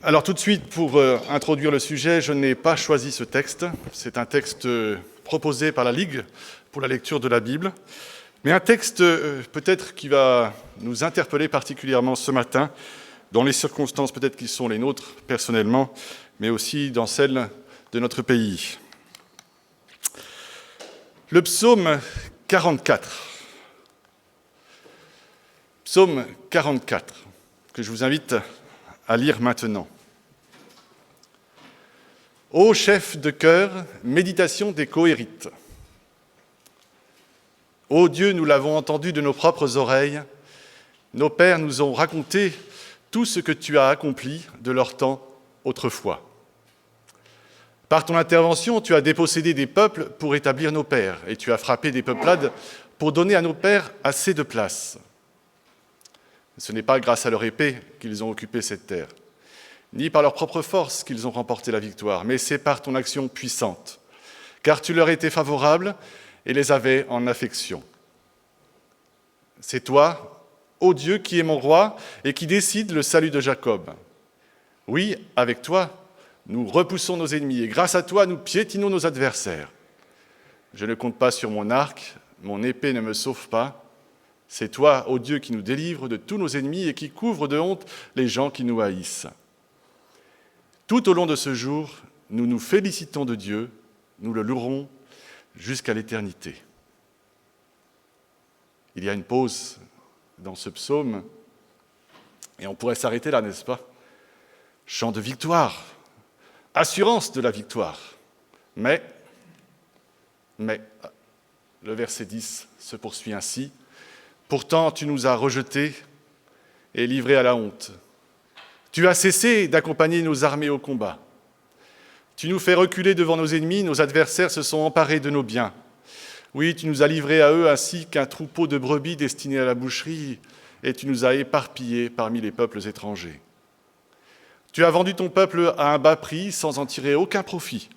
Alors tout de suite, pour introduire le sujet, je n'ai pas choisi ce texte. C'est un texte proposé par la Ligue pour la lecture de la Bible, mais un texte peut-être qui va nous interpeller particulièrement ce matin, dans les circonstances peut-être qui sont les nôtres personnellement, mais aussi dans celles de notre pays. Le psaume 44. Psaume 44, que je vous invite à lire maintenant. Ô chef de chœur, méditation des Kohérites. Ô Dieu, nous l'avons entendu de nos propres oreilles, nos pères nous ont raconté tout ce que tu as accompli de leur temps autrefois. Par ton intervention, tu as dépossédé des peuples pour établir nos pères, et tu as frappé des peuplades pour donner à nos pères assez de place. Ce n'est pas grâce à leur épée qu'ils ont occupé cette terre, ni par leur propre force qu'ils ont remporté la victoire, mais c'est par ton action puissante, car tu leur étais favorable et les avais en affection. C'est toi, ô Dieu, qui es mon roi et qui décide le salut de Jacob. Oui, avec toi, nous repoussons nos ennemis et grâce à toi, nous piétinons nos adversaires. Je ne compte pas sur mon arc, mon épée ne me sauve pas. C'est toi, ô Dieu, qui nous délivre de tous nos ennemis et qui couvre de honte les gens qui nous haïssent. Tout au long de ce jour, nous nous félicitons de Dieu, nous le louerons jusqu'à l'éternité. Il y a une pause dans ce psaume, et on pourrait s'arrêter là, n'est-ce pas? Chant de victoire, assurance de la victoire. Mais, le verset 10 se poursuit ainsi. Pourtant, tu nous as rejetés et livrés à la honte. Tu as cessé d'accompagner nos armées au combat. Tu nous fais reculer devant nos ennemis, nos adversaires se sont emparés de nos biens. Oui, tu nous as livrés à eux ainsi qu'un troupeau de brebis destiné à la boucherie, et tu nous as éparpillés parmi les peuples étrangers. Tu as vendu ton peuple à un bas prix sans en tirer aucun profit,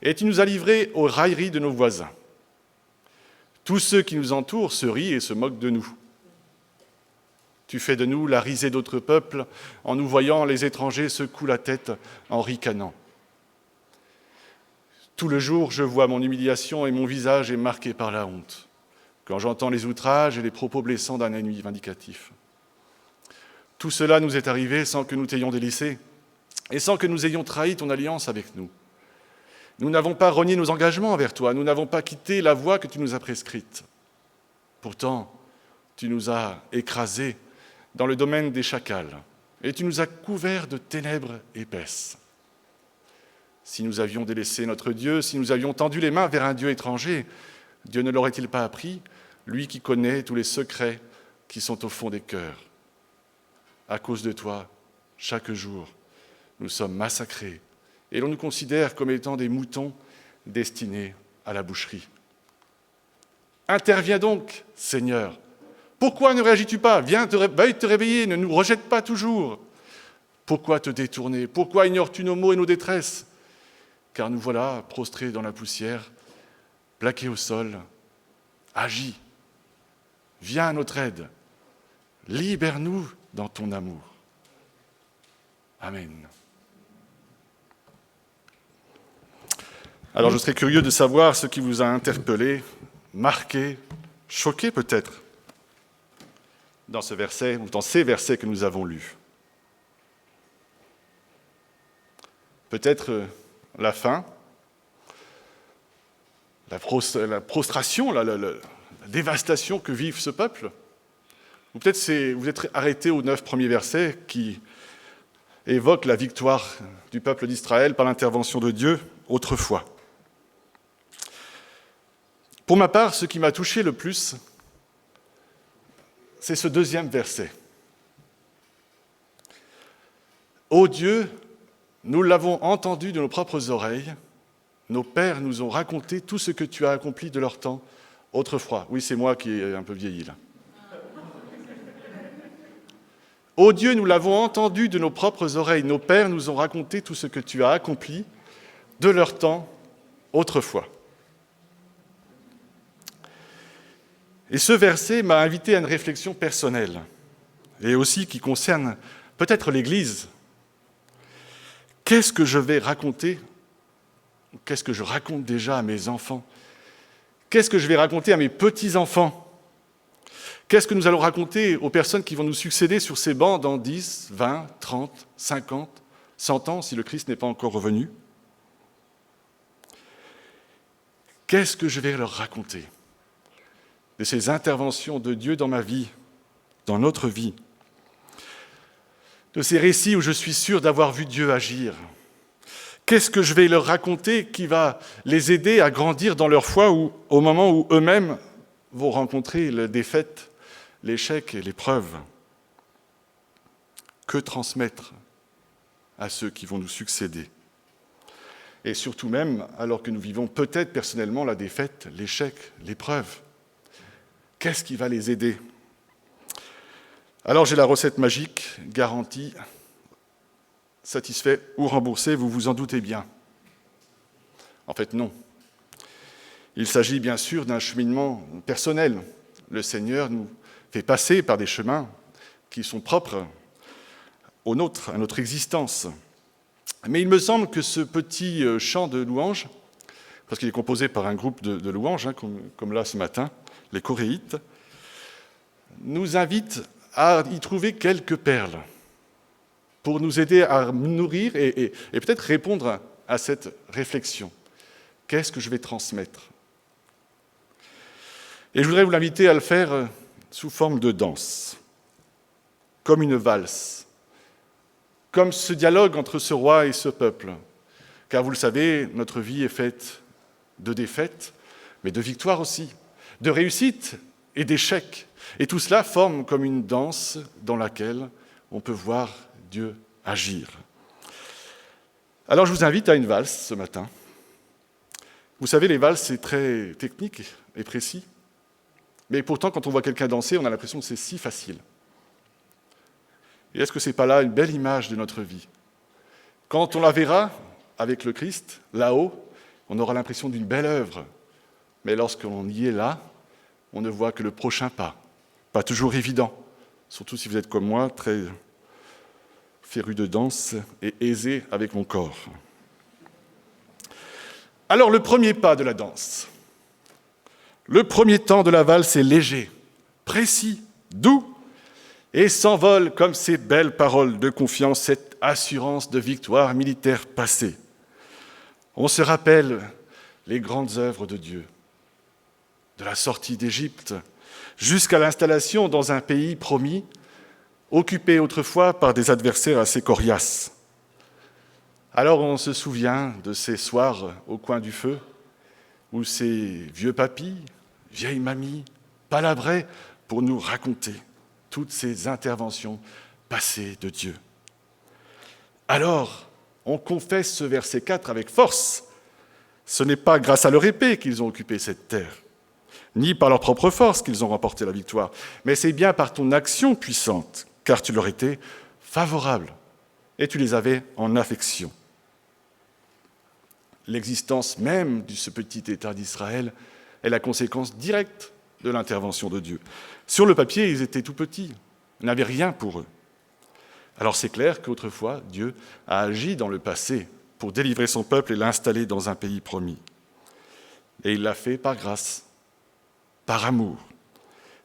et tu nous as livrés aux railleries de nos voisins. Tous ceux qui nous entourent se rient et se moquent de nous. Tu fais de nous la risée d'autres peuples, en nous voyant les étrangers secouent la tête en ricanant. Tout le jour, je vois mon humiliation et mon visage est marqué par la honte, quand j'entends les outrages et les propos blessants d'un ennemi vindicatif. Tout cela nous est arrivé sans que nous t'ayons délaissés et sans que nous ayons trahi ton alliance avec nous. Nous n'avons pas renié nos engagements envers toi, nous n'avons pas quitté la voie que tu nous as prescrite. Pourtant, tu nous as écrasés dans le domaine des chacals, et tu nous as couverts de ténèbres épaisses. Si nous avions délaissé notre Dieu, si nous avions tendu les mains vers un Dieu étranger, Dieu ne l'aurait-il pas appris, lui qui connaît tous les secrets qui sont au fond des cœurs? À cause de toi, chaque jour, nous sommes massacrés, et l'on nous considère comme étant des moutons destinés à la boucherie. Interviens donc, Seigneur. Pourquoi ne réagis-tu pas? Viens te réveiller, ne nous rejette pas toujours. Pourquoi te détourner? Pourquoi ignores-tu nos maux et nos détresses? Car nous voilà prostrés dans la poussière, plaqués au sol. Agis, viens à notre aide, libère-nous dans ton amour. Amen. Alors je serais curieux de savoir ce qui vous a interpellé, marqué, choqué peut-être, dans ce verset ou dans ces versets que nous avons lus. Peut-être la faim, la prostration, la dévastation que vit ce peuple. Ou peut-être vous êtes arrêté aux 9 premiers versets qui évoquent la victoire du peuple d'Israël par l'intervention de Dieu autrefois. Pour ma part, ce qui m'a touché le plus, c'est ce deuxième verset. Ô Dieu, nous l'avons entendu de nos propres oreilles, nos pères nous ont raconté tout ce que tu as accompli de leur temps autrefois. Oui, c'est moi qui ai un peu vieilli là. Ô Dieu, nous l'avons entendu de nos propres oreilles, nos pères nous ont raconté tout ce que tu as accompli de leur temps autrefois. Et ce verset m'a invité à une réflexion personnelle, et aussi qui concerne peut-être l'Église. Qu'est-ce que je vais raconter? Qu'est-ce que je raconte déjà à mes enfants? Qu'est-ce que je vais raconter à mes petits-enfants? Qu'est-ce que nous allons raconter aux personnes qui vont nous succéder sur ces bancs dans 10, 20, 30, 50, 100 ans, si le Christ n'est pas encore revenu? Qu'est-ce que je vais leur raconter de ces interventions de Dieu dans ma vie, dans notre vie, de ces récits où je suis sûr d'avoir vu Dieu agir? Qu'est-ce que je vais leur raconter qui va les aider à grandir dans leur foi au moment où eux-mêmes vont rencontrer la défaite, l'échec et l'épreuve? Que transmettre à ceux qui vont nous succéder? Et surtout même, alors que nous vivons peut-être personnellement la défaite, l'échec, l'épreuve, qu'est-ce qui va les aider? Alors j'ai la recette magique, garantie, satisfait ou remboursé, vous vous en doutez bien. En fait, non. Il s'agit bien sûr d'un cheminement personnel. Le Seigneur nous fait passer par des chemins qui sont propres à notre existence. Mais il me semble que ce petit chant de louange, parce qu'il est composé par un groupe de louanges, comme là ce matin, les choréites, nous invite à y trouver quelques perles pour nous aider à nourrir et peut-être répondre à cette réflexion. Qu'est-ce que je vais transmettre? Et je voudrais vous l'inviter à le faire sous forme de danse, comme une valse, comme ce dialogue entre ce roi et ce peuple. Car vous le savez, notre vie est faite de défaites, mais de victoires aussi, de réussites et d'échecs. Et tout cela forme comme une danse dans laquelle on peut voir Dieu agir. Alors je vous invite à une valse ce matin. Vous savez, les valses, c'est très technique et précis. Mais pourtant, quand on voit quelqu'un danser, on a l'impression que c'est si facile. Et est-ce que ce n'est pas là une belle image de notre vie? Quand on la verra avec le Christ, là-haut, on aura l'impression d'une belle œuvre. Mais lorsqu'on y est là, on ne voit que le prochain pas. Pas toujours évident, surtout si vous êtes comme moi, très féru de danse et aisé avec mon corps. Alors, le premier pas de la danse. Le premier temps de la valse est léger, précis, doux, et s'envole comme ces belles paroles de confiance, cette assurance de victoire militaire passée. On se rappelle les grandes œuvres de Dieu, de la sortie d'Égypte jusqu'à l'installation dans un pays promis, occupé autrefois par des adversaires assez coriaces. Alors on se souvient de ces soirs au coin du feu, où ces vieux papis, vieilles mamies, palabraient pour nous raconter toutes ces interventions passées de Dieu. Alors, on confesse ce verset 4 avec force. Ce n'est pas grâce à leur épée qu'ils ont occupé cette terre, ni par leur propre force qu'ils ont remporté la victoire, mais c'est bien par ton action puissante, car tu leur étais favorable et tu les avais en affection. L'existence même de ce petit État d'Israël est la conséquence directe de l'intervention de Dieu. Sur le papier, ils étaient tout petits, ils n'avaient rien pour eux. Alors c'est clair qu'autrefois, Dieu a agi dans le passé pour délivrer son peuple et l'installer dans un pays promis. Et il l'a fait par grâce, par amour.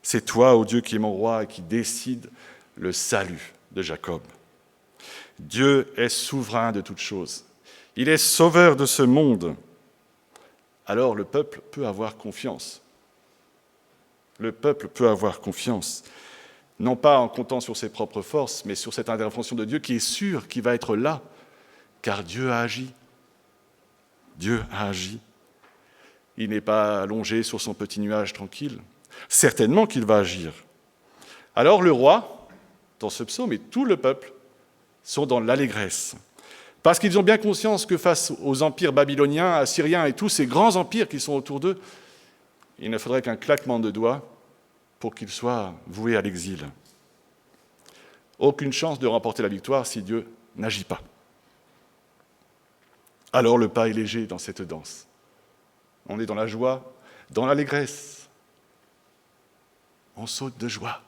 C'est toi, ô Dieu, qui es mon roi et qui décide le salut de Jacob. Dieu est souverain de toutes choses. Il est sauveur de ce monde. Alors le peuple peut avoir confiance. Le peuple peut avoir confiance, non pas en comptant sur ses propres forces, mais sur cette intervention de Dieu qui est sûre qu'il va être là, car Dieu a agi. Dieu a agi. Il n'est pas allongé sur son petit nuage tranquille. Certainement qu'il va agir. Alors le roi, dans ce psaume, et tout le peuple sont dans l'allégresse. Parce qu'ils ont bien conscience que face aux empires babyloniens, assyriens et tous ces grands empires qui sont autour d'eux, il ne faudrait qu'un claquement de doigts pour qu'ils soient voués à l'exil. Aucune chance de remporter la victoire si Dieu n'agit pas. Alors le pas est léger dans cette danse. On est dans la joie, dans l'allégresse. On saute de joie.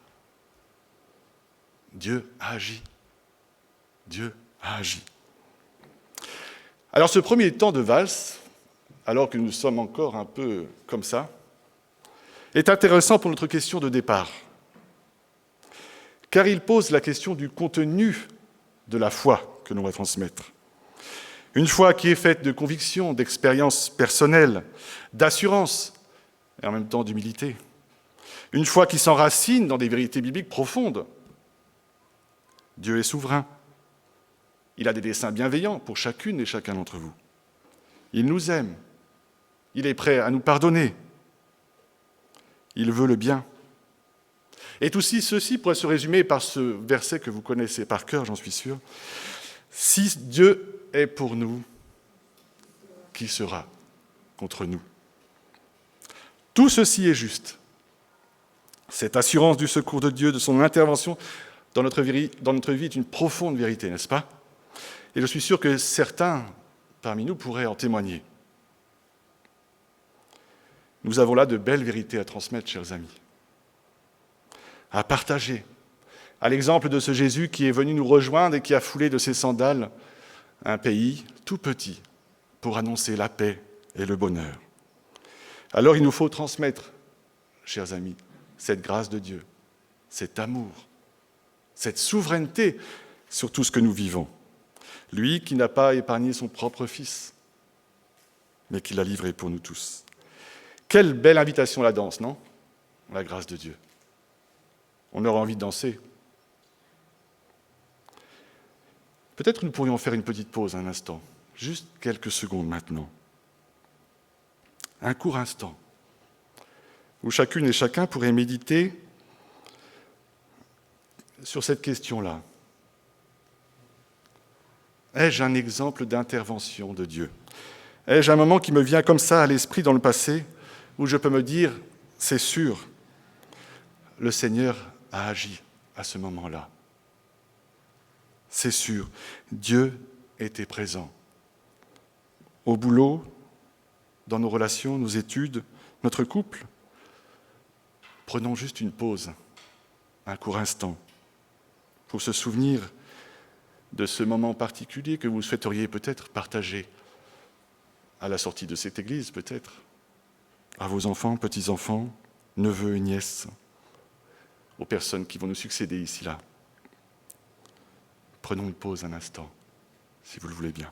Dieu a agi. Dieu a agi. Alors ce premier temps de valse, alors que nous sommes encore un peu comme ça, est intéressant pour notre question de départ, car il pose la question du contenu de la foi que l'on va transmettre. Une foi qui est faite de conviction, d'expérience personnelle, d'assurance et en même temps d'humilité. Une foi qui s'enracine dans des vérités bibliques profondes. Dieu est souverain. Il a des desseins bienveillants pour chacune et chacun d'entre vous. Il nous aime. Il est prêt à nous pardonner. Il veut le bien. Et tout ceci pourrait se résumer par ce verset que vous connaissez par cœur, j'en suis sûr. Si Dieu est pour nous, qui sera contre nous? Tout ceci est juste. Cette assurance du secours de Dieu, de son intervention dans notre vie est une profonde vérité, n'est-ce pas? Et je suis sûr que certains parmi nous pourraient en témoigner. Nous avons là de belles vérités à transmettre, chers amis, à partager, à l'exemple de ce Jésus qui est venu nous rejoindre et qui a foulé de ses sandales un pays tout petit pour annoncer la paix et le bonheur. Alors il nous faut transmettre, chers amis, cette grâce de Dieu, cet amour, cette souveraineté sur tout ce que nous vivons. Lui qui n'a pas épargné son propre Fils, mais qui l'a livré pour nous tous. Quelle belle invitation à la danse, non? La grâce de Dieu. On aura envie de danser. Peut-être nous pourrions faire une petite pause un instant, juste quelques secondes maintenant. Un court instant, où chacune et chacun pourrait méditer sur cette question-là. Ai-je un exemple d'intervention de Dieu? Ai-je un moment qui me vient comme ça à l'esprit dans le passé, où je peux me dire, c'est sûr, le Seigneur a agi à ce moment-là. C'est sûr, Dieu était présent. Au boulot, dans nos relations, nos études, notre couple, prenons juste une pause, un court instant, pour se souvenir de ce moment particulier que vous souhaiteriez peut-être partager à la sortie de cette église, peut-être, à vos enfants, petits-enfants, neveux et nièces, aux personnes qui vont nous succéder ici-là. Prenons une pause un instant, si vous le voulez bien.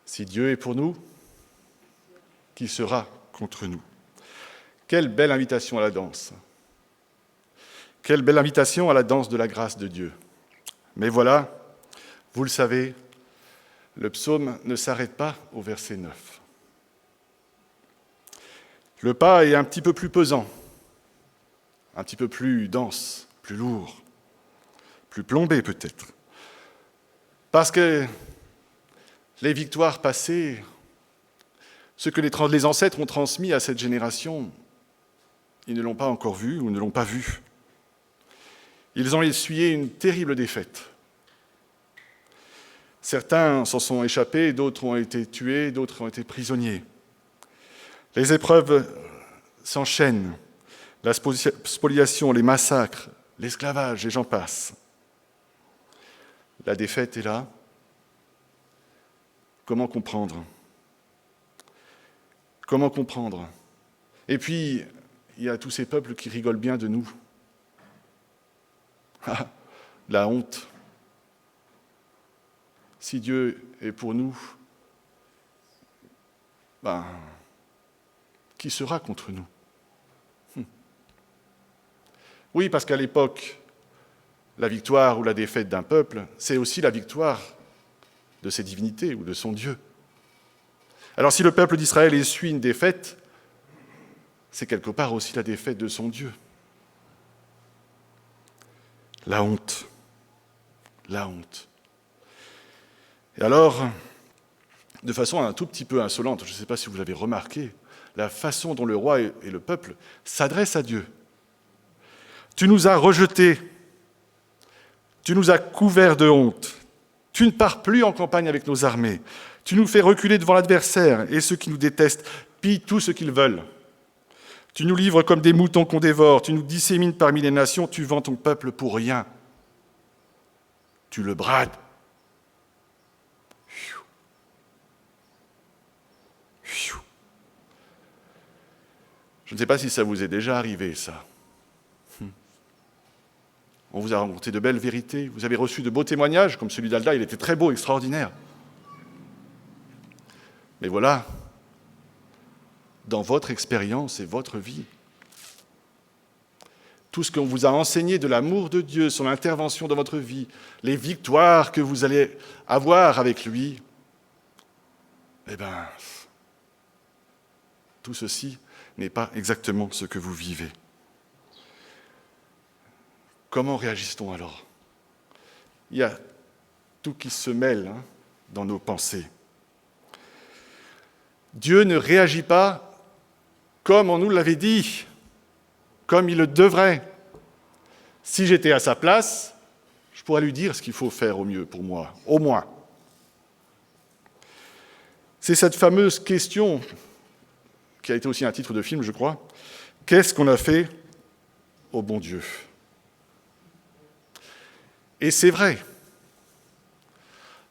Si Dieu est pour nous, qui sera contre nous? Quelle belle invitation à la danse! Quelle belle invitation à la danse de la grâce de Dieu! Mais voilà, vous le savez, le psaume ne s'arrête pas au verset 9. Le pas est un petit peu plus pesant, un petit peu plus dense, plus lourd, plus plombé peut-être. Parce que les victoires passées, ce que les ancêtres ont transmis à cette génération, ils ne l'ont pas encore vu ou ne l'ont pas vu. Ils ont essuyé une terrible défaite. Certains s'en sont échappés, d'autres ont été tués, d'autres ont été prisonniers. Les épreuves s'enchaînent, la spoliation, les massacres, l'esclavage, et j'en passe. La défaite est là. Comment comprendre? Comment comprendre? Et puis, il y a tous ces peuples qui rigolent bien de nous. Ah, la honte. Si Dieu est pour nous, qui sera contre nous? Oui, parce qu'à l'époque, la victoire ou la défaite d'un peuple, c'est aussi la victoire de ses divinités ou de son Dieu. Alors si le peuple d'Israël essuie une défaite, c'est quelque part aussi la défaite de son Dieu. La honte. La honte. Et alors, de façon un tout petit peu insolente. Je ne sais pas si vous l'avez remarqué, la façon dont le roi et le peuple s'adressent à Dieu. Tu nous as rejetés, tu nous as couverts de honte, tu ne pars plus en campagne avec nos armées, tu nous fais reculer devant l'adversaire et ceux qui nous détestent pillent tout ce qu'ils veulent. Tu nous livres comme des moutons qu'on dévore, tu nous dissémines parmi les nations, tu vends ton peuple pour rien. Tu le brades. Je ne sais pas si ça vous est déjà arrivé, ça. On vous a raconté de belles vérités, vous avez reçu de beaux témoignages, comme celui d'Alda, il était très beau, extraordinaire. Mais voilà, dans votre expérience et votre vie, tout ce qu'on vous a enseigné de l'amour de Dieu, son intervention dans votre vie, les victoires que vous allez avoir avec lui, eh bien, tout ceci n'est pas exactement ce que vous vivez. Comment réagit-on alors? Il y a tout qui se mêle dans nos pensées. Dieu ne réagit pas comme on nous l'avait dit, comme il le devrait. Si j'étais à sa place, je pourrais lui dire ce qu'il faut faire au mieux pour moi, au moins. C'est cette fameuse question, qui a été aussi un titre de film, je crois. Qu'est-ce qu'on a fait au bon Dieu? Et c'est vrai.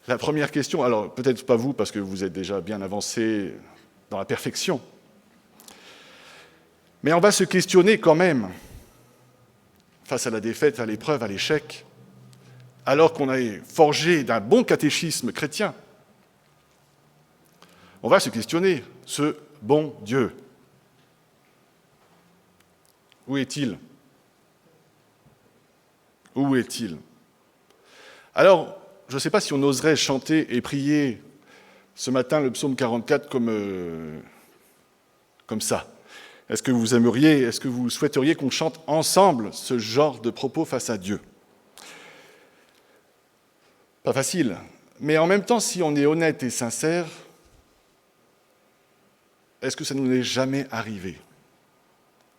La première question, alors peut-être pas vous, parce que vous êtes déjà bien avancé dans la perfection, mais on va se questionner quand même, face à la défaite, à l'épreuve, à l'échec, alors qu'on a forgé d'un bon catéchisme chrétien. On va se questionner, ce bon Dieu, où est-il? Où est-il? Alors, je ne sais pas si on oserait chanter et prier ce matin le psaume 44 comme ça. Est-ce que vous aimeriez, est-ce que vous souhaiteriez qu'on chante ensemble ce genre de propos face à Dieu? Pas facile, mais en même temps, si on est honnête et sincère, est-ce que ça ne nous est jamais arrivé,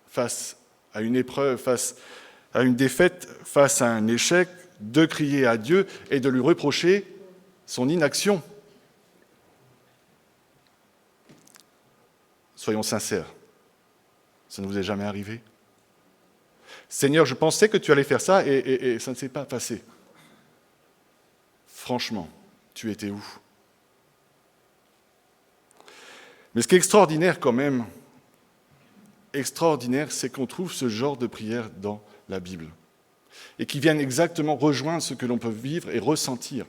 face à une épreuve, face à une défaite, face à un échec, de crier à Dieu et de lui reprocher son inaction? Soyons sincères, ça ne vous est jamais arrivé? Seigneur, je pensais que tu allais faire ça et ça ne s'est pas passé. Franchement, tu étais où? Mais ce qui est extraordinaire quand même, c'est qu'on trouve ce genre de prière dans la Bible et qui viennent exactement rejoindre ce que l'on peut vivre et ressentir.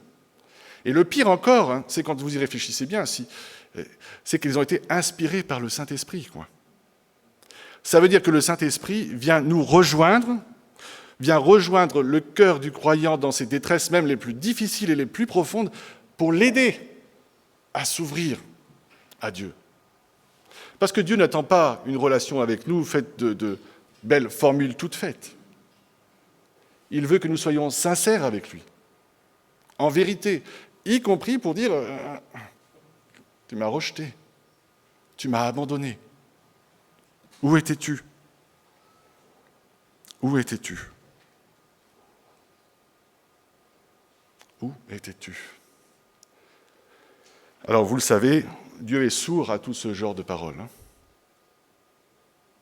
Et le pire encore, c'est quand vous y réfléchissez bien, c'est qu'ils ont été inspirés par le Saint-Esprit, quoi. Ça veut dire que le Saint-Esprit vient nous rejoindre, vient rejoindre le cœur du croyant dans ses détresses même les plus difficiles et les plus profondes pour l'aider à s'ouvrir à Dieu. Parce que Dieu n'attend pas une relation avec nous faite de belles formules toutes faites. Il veut que nous soyons sincères avec lui, en vérité, y compris pour dire « Tu m'as rejeté, tu m'as abandonné. Où étais-tu? Où étais-tu? Où étais-tu » Alors, vous le savez, Dieu est sourd à tout ce genre de paroles,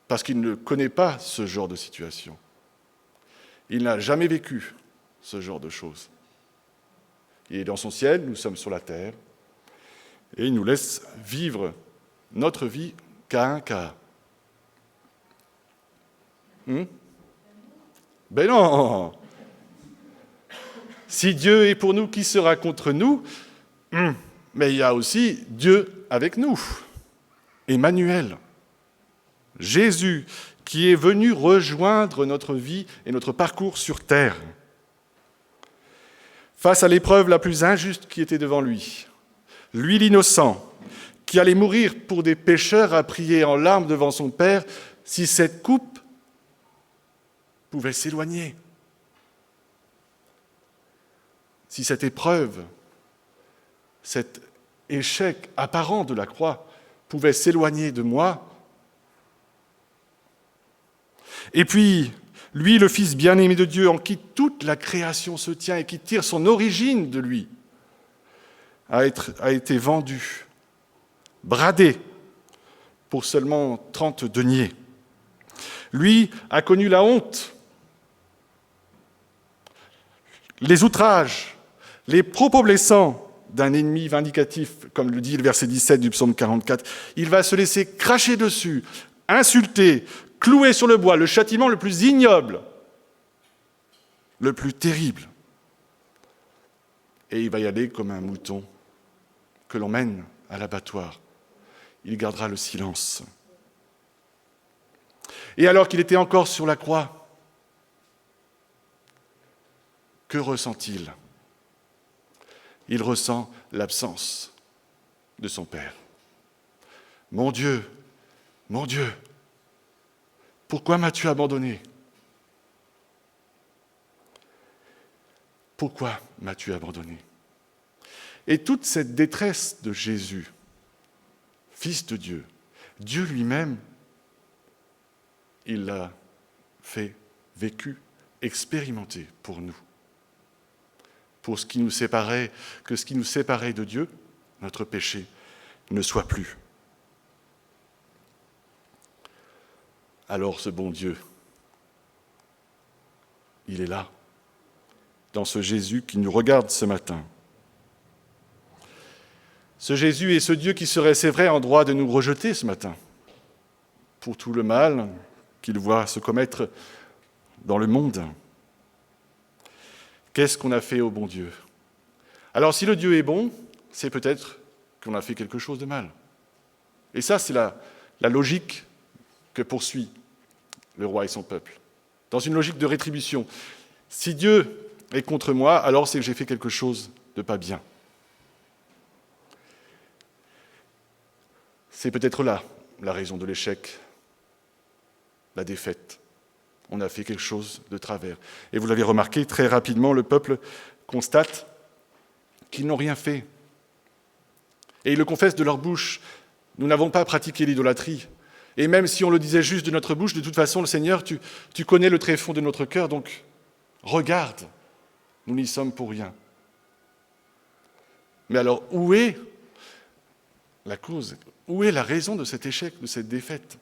parce qu'il ne connaît pas ce genre de situation. Il n'a jamais vécu ce genre de choses. Il est dans son ciel, nous sommes sur la terre, et il nous laisse vivre notre vie cas un cas. Ben non! Si Dieu est pour nous, qui sera contre nous? Mais il y a aussi Dieu avec nous, Emmanuel, Jésus, qui est venu rejoindre notre vie et notre parcours sur terre. Face à l'épreuve la plus injuste qui était devant lui, lui l'innocent, qui allait mourir pour des pécheurs, a prié en larmes devant son Père, si cette coupe pouvait s'éloigner, si cette épreuve, cette échec apparent de la croix pouvait s'éloigner de moi. Et puis, lui, le Fils bien-aimé de Dieu, en qui toute la création se tient et qui tire son origine de lui, a été vendu, bradé, pour seulement 30 deniers. Lui a connu la honte, les outrages, les propos blessants d'un ennemi vindicatif, comme le dit le verset 17 du psaume 44. Il va se laisser cracher dessus, insulter, clouer sur le bois, le châtiment le plus ignoble, le plus terrible. Et il va y aller comme un mouton que l'on mène à l'abattoir. Il gardera le silence. Et alors qu'il était encore sur la croix, que ressent-il ? Il ressent l'absence de son Père. Mon Dieu, pourquoi m'as-tu abandonné ? Pourquoi m'as-tu abandonné ? Et toute cette détresse de Jésus, Fils de Dieu, Dieu lui-même, il l'a fait, vécu, expérimenté pour nous. Pour ce qui nous séparait, que ce qui nous séparait de Dieu, notre péché, ne soit plus. Alors ce bon Dieu, il est là, dans ce Jésus qui nous regarde ce matin. Ce Jésus est ce Dieu qui serait, c'est vrai, en droit de nous rejeter ce matin, pour tout le mal qu'il voit se commettre dans le monde. Qu'est-ce qu'on a fait au bon Dieu ? Alors si le Dieu est bon, c'est peut-être qu'on a fait quelque chose de mal. Et ça, c'est la logique que poursuit le roi et son peuple, dans une logique de rétribution. Si Dieu est contre moi, alors c'est que j'ai fait quelque chose de pas bien. C'est peut-être là la raison de l'échec, la défaite. On a fait quelque chose de travers. Et vous l'avez remarqué, très rapidement, le peuple constate qu'ils n'ont rien fait. Et ils le confessent de leur bouche. Nous n'avons pas pratiqué l'idolâtrie. Et même si on le disait juste de notre bouche, de toute façon, le Seigneur, tu connais le tréfonds de notre cœur, donc regarde, nous n'y sommes pour rien. Mais alors, où est la cause ? Où est la raison de cet échec, de cette défaite ?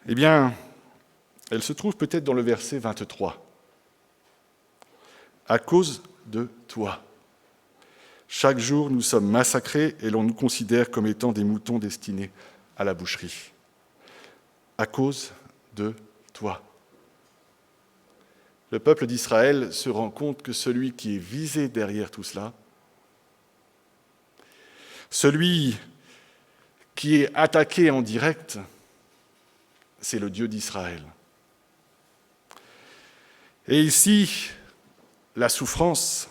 Eh bien, elle se trouve peut-être dans le verset 23. À cause de toi. Chaque jour, nous sommes massacrés et l'on nous considère comme étant des moutons destinés à la boucherie. À cause de toi. Le peuple d'Israël se rend compte que celui qui est visé derrière tout cela, celui qui est attaqué en direct, c'est le Dieu d'Israël. Et ici, la souffrance,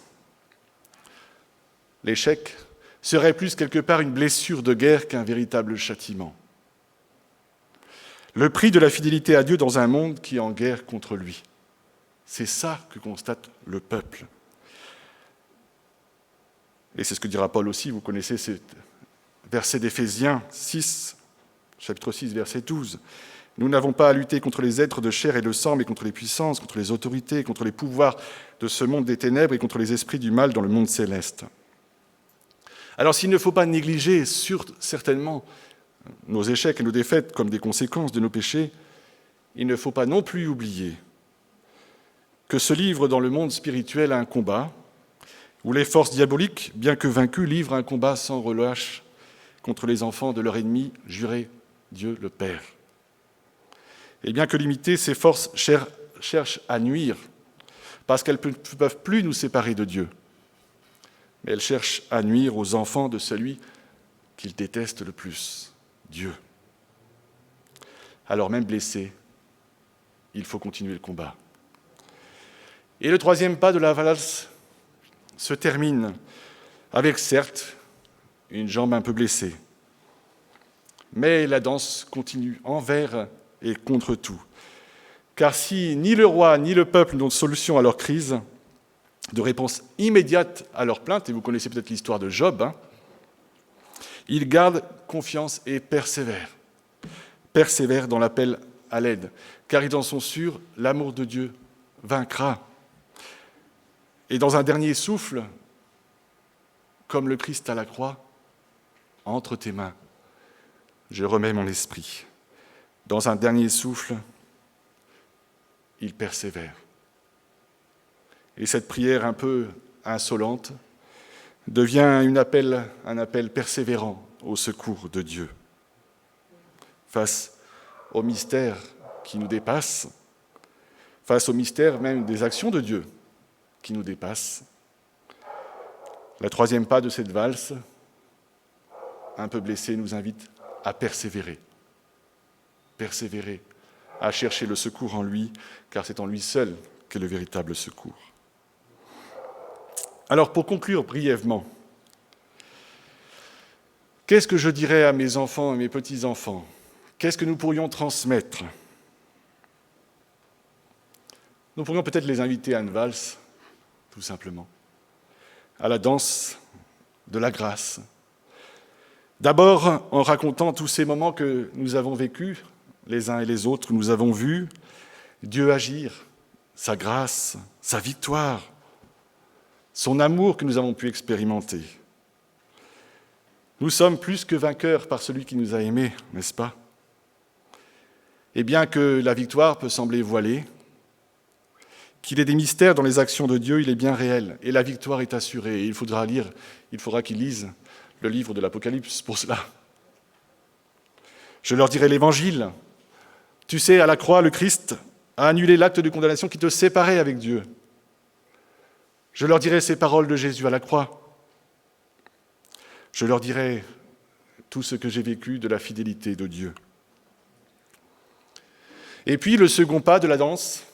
l'échec, serait plus quelque part une blessure de guerre qu'un véritable châtiment. Le prix de la fidélité à Dieu dans un monde qui est en guerre contre lui. C'est ça que constate le peuple. Et c'est ce que dira Paul aussi, vous connaissez ce verset d'Éphésiens 6, chapitre 6, verset 12. Nous n'avons pas à lutter contre les êtres de chair et de sang, mais contre les puissances, contre les autorités, contre les pouvoirs de ce monde des ténèbres et contre les esprits du mal dans le monde céleste. Alors s'il ne faut pas négliger certainement nos échecs et nos défaites comme des conséquences de nos péchés, il ne faut pas non plus oublier que ce livre dans le monde spirituel a un combat, où les forces diaboliques, bien que vaincues, livrent un combat sans relâche contre les enfants de leur ennemi juré, Dieu le Père. Et bien que limitées, ces forces cherchent à nuire, parce qu'elles ne peuvent plus nous séparer de Dieu. Mais elles cherchent à nuire aux enfants de celui qu'ils détestent le plus, Dieu. Alors même blessés, il faut continuer le combat. Et le troisième pas de la valse se termine avec, certes, une jambe un peu blessée. Mais la danse continue envers et contre tout. Car si ni le roi ni le peuple n'ont de solution à leur crise, de réponse immédiate à leurs plaintes, et vous connaissez peut-être l'histoire de Job, ils gardent confiance et persévèrent dans l'appel à l'aide, car ils en sont sûrs, l'amour de Dieu vaincra. Et dans un dernier souffle, comme le Christ à la croix, entre tes mains, je remets mon esprit. Dans un dernier souffle, ils persévèrent. Et cette prière un peu insolente devient un appel persévérant au secours de Dieu. Face au mystère qui nous dépasse, face au mystère même des actions de Dieu qui nous dépassent, la troisième pas de cette valse, un peu blessée, nous invite à persévérer. Persévérer, à chercher le secours en lui, car c'est en lui seul qu'est le véritable secours. Alors, pour conclure brièvement, qu'est-ce que je dirais à mes enfants et mes petits-enfants ? Qu'est-ce que nous pourrions transmettre ? Nous pourrions peut-être les inviter à une valse, tout simplement, à la danse de la grâce. D'abord, en racontant tous ces moments que nous avons vécus, les uns et les autres, nous avons vu Dieu agir, sa grâce, sa victoire, son amour que nous avons pu expérimenter. Nous sommes plus que vainqueurs par celui qui nous a aimés, n'est-ce pas ? Et bien que la victoire peut sembler voilée, qu'il y ait des mystères dans les actions de Dieu, il est bien réel, et la victoire est assurée. Et il faudra qu'ils lisent le livre de l'Apocalypse pour cela. Je leur dirai l'Évangile. Tu sais, à la croix, le Christ a annulé l'acte de condamnation qui te séparait avec Dieu. Je leur dirai ces paroles de Jésus à la croix. Je leur dirai tout ce que j'ai vécu de la fidélité de Dieu. Et puis, le second pas de la danse,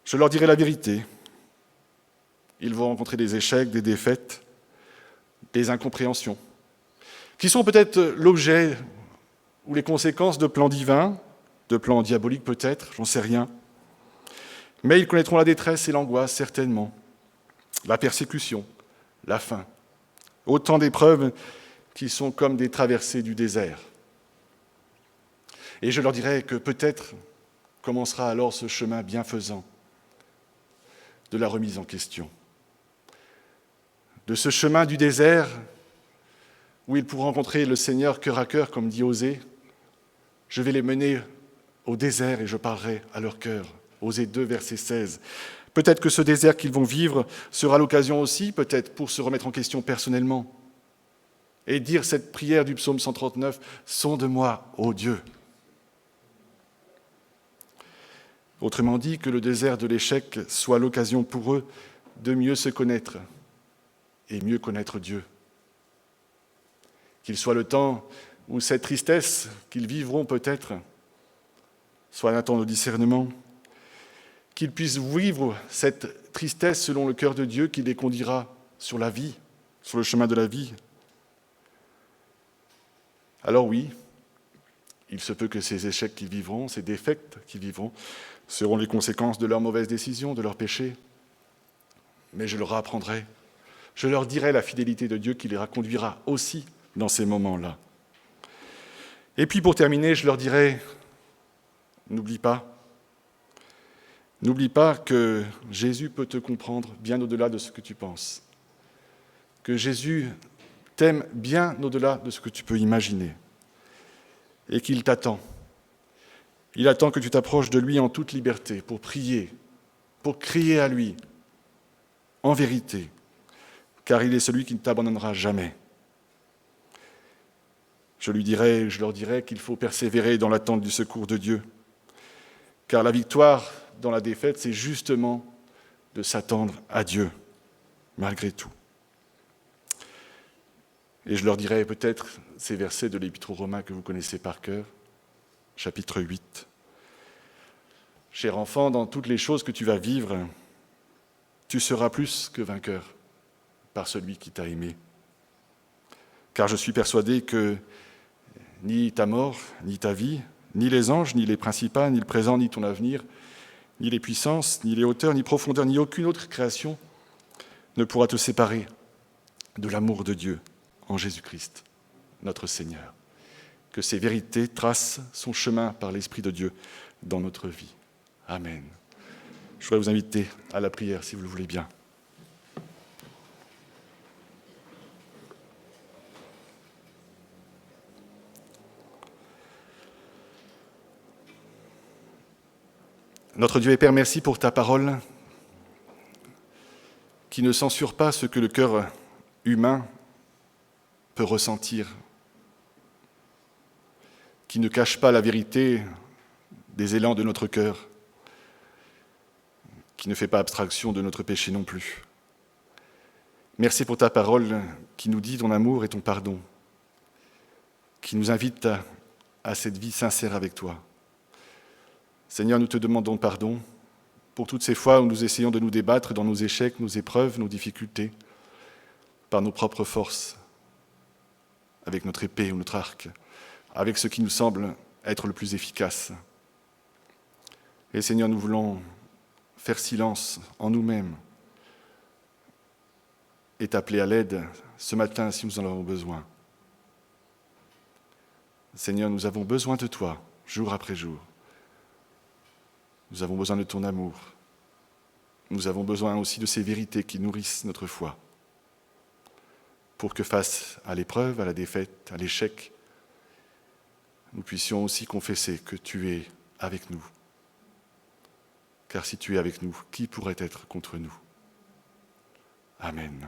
je leur dirai la vérité. Ils vont rencontrer des échecs, des défaites, des incompréhensions, qui sont peut-être l'objet ou les conséquences de plans divins, de plans diaboliques peut-être, j'en sais rien. Mais ils connaîtront la détresse et l'angoisse, certainement, la persécution, la faim. Autant d'épreuves qui sont comme des traversées du désert. Et je leur dirai que peut-être commencera alors ce chemin bienfaisant de la remise en question. De ce chemin du désert où ils pourront rencontrer le Seigneur cœur à cœur, comme dit Osée, je vais les mener au désert et je parlerai à leur cœur. Osée 2, verset 16. Peut-être que ce désert qu'ils vont vivre sera l'occasion aussi, peut-être, pour se remettre en question personnellement et dire cette prière du psaume 139, « Sonde-moi, ô Dieu ». Autrement dit, que le désert de l'échec soit l'occasion pour eux de mieux se connaître et mieux connaître Dieu. Qu'il soit le temps où cette tristesse qu'ils vivront peut-être soit un temps de discernement, qu'ils puissent vivre cette tristesse selon le cœur de Dieu qui les conduira sur la vie, sur le chemin de la vie. Alors oui, il se peut que ces échecs qu'ils vivront, ces défaites qu'ils vivront, seront les conséquences de leurs mauvaises décisions, de leurs péchés. Mais je leur apprendrai, je leur dirai la fidélité de Dieu qui les conduira aussi dans ces moments-là. Et puis pour terminer, je leur dirai, n'oublie pas que Jésus peut te comprendre bien au-delà de ce que tu penses, que Jésus t'aime bien au-delà de ce que tu peux imaginer, et qu'il t'attend. Il attend que tu t'approches de lui en toute liberté pour prier, pour crier à lui, en vérité, car il est celui qui ne t'abandonnera jamais. Je leur dirai qu'il faut persévérer dans l'attente du secours de Dieu, car la victoire dans la défaite, c'est justement de s'attendre à Dieu, malgré tout. Et je leur dirai peut-être ces versets de l'Épître aux Romains que vous connaissez par cœur, chapitre 8. Cher enfant, dans toutes les choses que tu vas vivre, tu seras plus que vainqueur par celui qui t'a aimé. Car je suis persuadé que ni ta mort, ni ta vie, ni les anges, ni les principats, ni le présent, ni ton avenir, Ni les puissances, ni les hauteurs, ni profondeurs, ni aucune autre création ne pourra te séparer de l'amour de Dieu en Jésus-Christ, notre Seigneur. Que ces vérités tracent son chemin par l'Esprit de Dieu dans notre vie. Amen. Je voudrais vous inviter à la prière, si vous le voulez bien. Notre Dieu et Père, merci pour ta parole qui ne censure pas ce que le cœur humain peut ressentir, qui ne cache pas la vérité des élans de notre cœur, qui ne fait pas abstraction de notre péché non plus. Merci pour ta parole qui nous dit ton amour et ton pardon, qui nous invite à cette vie sincère avec toi. Seigneur, nous te demandons pardon pour toutes ces fois où nous essayons de nous débattre dans nos échecs, nos épreuves, nos difficultés, par nos propres forces, avec notre épée ou notre arc, avec ce qui nous semble être le plus efficace. Et Seigneur, nous voulons faire silence en nous-mêmes et t'appeler à l'aide ce matin si nous en avons besoin. Seigneur, nous avons besoin de toi, jour après jour. Nous avons besoin de ton amour. Nous avons besoin aussi de ces vérités qui nourrissent notre foi, pour que face à l'épreuve, à la défaite, à l'échec, nous puissions aussi confesser que tu es avec nous. Car si tu es avec nous, qui pourrait être contre nous ? Amen.